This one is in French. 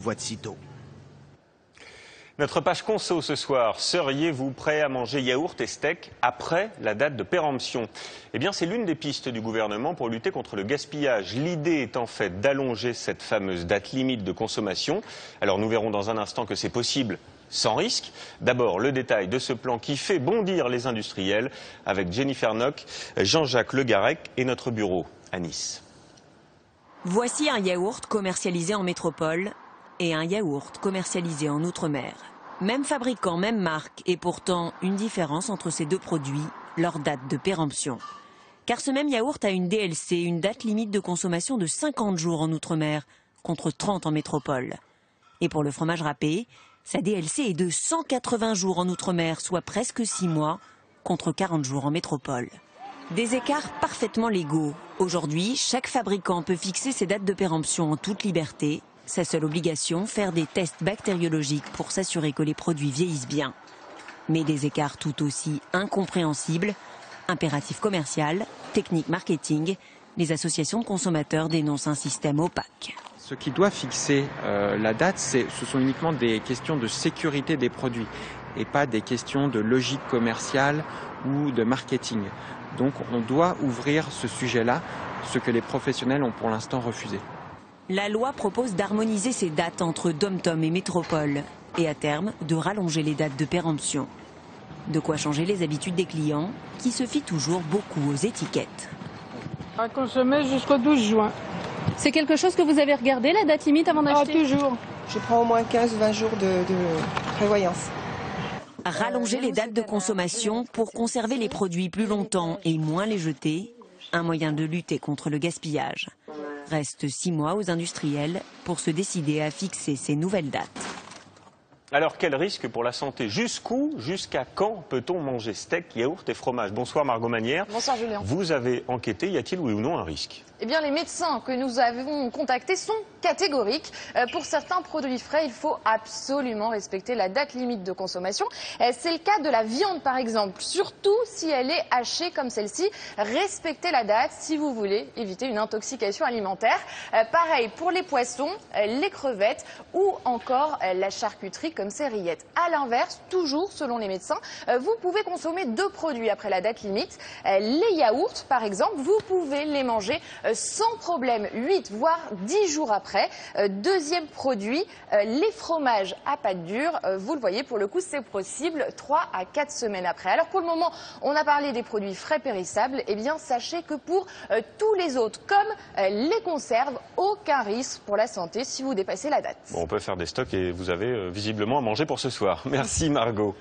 voie de sitôt. Notre page conso ce soir, seriez-vous prêt à manger yaourt et steak après la date de péremption? Eh bien, c'est l'une des pistes du gouvernement pour lutter contre le gaspillage. L'idée est en fait d'allonger cette fameuse date limite de consommation. Alors nous verrons dans un instant que c'est possible sans risque. D'abord, le détail de ce plan qui fait bondir les industriels avec Jennifer Nock, Jean-Jacques Le Garec et notre bureau à Nice. Voici un yaourt commercialisé en métropole et un yaourt commercialisé en Outre-mer. Même fabricant, même marque, et pourtant une différence entre ces deux produits, leur date de péremption. Car ce même yaourt a une DLC, une date limite de consommation de 50 jours en Outre-mer, contre 30 en métropole. Et pour le fromage râpé, sa DLC est de 180 jours en Outre-mer, soit presque 6 mois, contre 40 jours en métropole. Des écarts parfaitement légaux. Aujourd'hui, chaque fabricant peut fixer ses dates de péremption en toute liberté. Sa seule obligation, faire des tests bactériologiques pour s'assurer que les produits vieillissent bien. Mais des écarts tout aussi incompréhensibles, impératif commercial, technique marketing, les associations de consommateurs dénoncent un système opaque. Ce qui doit fixer la date, ce sont uniquement des questions de sécurité des produits et pas des questions de logique commerciale ou de marketing. Donc on doit ouvrir ce sujet-là, ce que les professionnels ont pour l'instant refusé. La loi propose d'harmoniser ces dates entre dom-tom et métropole et à terme de rallonger les dates de péremption. De quoi changer les habitudes des clients qui se fient toujours beaucoup aux étiquettes. À consommer jusqu'au 12 juin. C'est quelque chose que vous avez regardé, la date limite, avant d'acheter? Toujours. Je prends au moins 15-20 jours de prévoyance. Rallonger les dates de consommation pour conserver les produits plus longtemps et moins les jeter, un moyen de lutter contre le gaspillage. Reste 6 mois aux industriels pour se décider à fixer ces nouvelles dates. Alors, quel risque pour la santé? Jusqu'à quand peut-on manger steak, yaourt et fromage? Bonsoir Margot Manière. Bonsoir Julien. Vous avez enquêté, y a-t-il oui ou non un risque? Eh bien, les médecins que nous avons contactés sont catégoriques. Pour certains produits frais, il faut absolument respecter la date limite de consommation. C'est le cas de la viande, par exemple. Surtout si elle est hachée comme celle-ci. Respectez la date si vous voulez éviter une intoxication alimentaire. Pareil pour les poissons, les crevettes ou encore la charcuterie comme ces rillettes. À l'inverse, toujours selon les médecins, vous pouvez consommer 2 produits après la date limite. Les yaourts, par exemple, vous pouvez les manger sans problème 8 voire 10 jours après. Deuxième produit, les fromages à pâte dure. Vous le voyez, pour le coup, c'est possible 3 à 4 semaines après. Alors pour le moment, on a parlé des produits frais périssables. Eh bien, sachez que pour tous les autres, comme les conserves, aucun risque pour la santé si vous dépassez la date. Bon, on peut faire des stocks et vous avez visiblement à manger pour ce soir. Merci Margot.